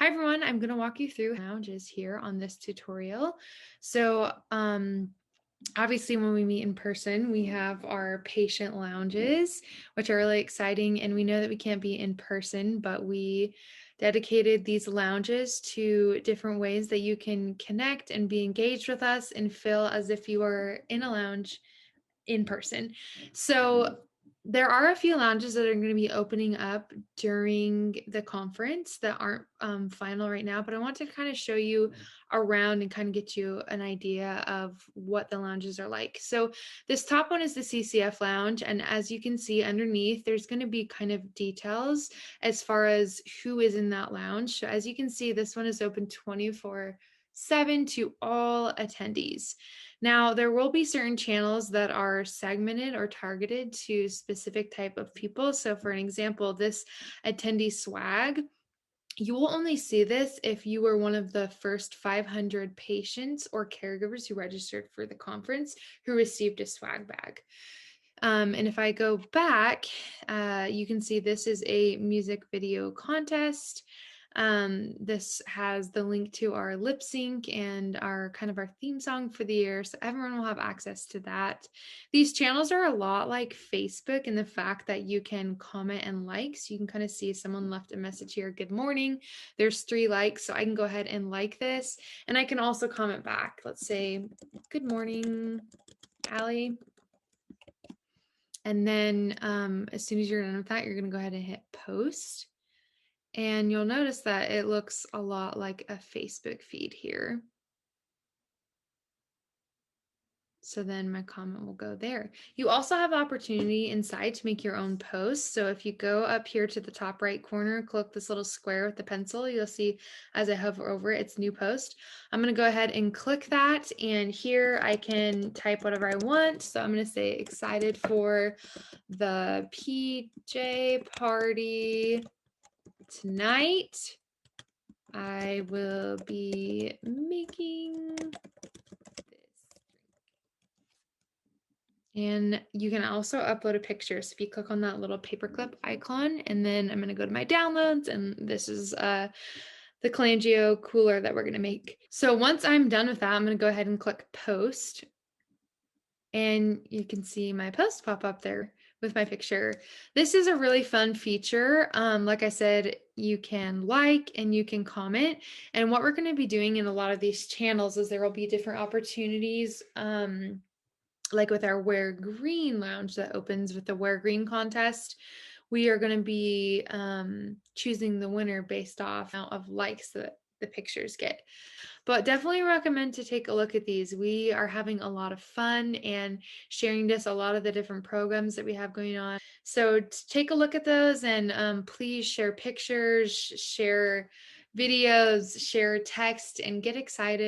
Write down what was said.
Hi everyone, I'm going to walk you through lounges here on this tutorial. So obviously when we meet in person, we have our patient lounges, which are really exciting. And we know that we can't be in person, but we dedicated these lounges to different ways that you can connect and be engaged with us and feel as if you are in a lounge in person. So there are a few lounges that are going to be opening up during the conference that aren't final right now, but I want to kind of show you around and kind of get you an idea of what the lounges are like. So this top one is the CCF Lounge, and as you can see underneath, there's going to be kind of details as far as who is in that lounge. So as you can see, this one is open 24/7 to all attendees. Now, there will be certain channels that are segmented or targeted to specific type of people. So for an example, this attendee swag, you will only see this if you were one of the first 500 patients or caregivers who registered for the conference who received a swag bag. And if I go back, you can see this is a music video contest. This has the link to our lip sync and our kind of our theme song for the year. So everyone will have access to that. These channels are a lot like Facebook in the fact that you can comment and like. So you can kind of see someone left a message here, good morning. There's 3 likes. So I can go ahead and like this. And I can also comment back. Let's say, good morning, Allie. And then as soon as you're done with that, you're going to go ahead and hit post. And you'll notice that it looks a lot like a Facebook feed here. So then my comment will go there. You also have opportunity inside to make your own posts. So if you go up here to the top right corner, click this little square with the pencil, you'll see as I hover over it, it's new post. I'm going to go ahead and click that. And here I can type whatever I want. So I'm going to say excited for the PJ party tonight. I will be making this drink. And you can also upload a picture. So if you click on that little paperclip icon, and then I'm going to go to my downloads, and this is the cholangio cooler that we're going to make. So once I'm done with that, I'm going to go ahead and click post. And you can see my post pop up there with my picture. This is a really fun feature. Like I said, you can like and you can comment. And what we're going to be doing in a lot of these channels is there will be different opportunities, like with our Wear Green lounge that opens with the Wear Green contest. We are going to be choosing the winner based off amount of likes that the pictures get. But definitely recommend to take a look at these. We are having a lot of fun and sharing just a lot of the different programs that we have going on. So take a look at those, and please share pictures, share videos, share text, and get excited.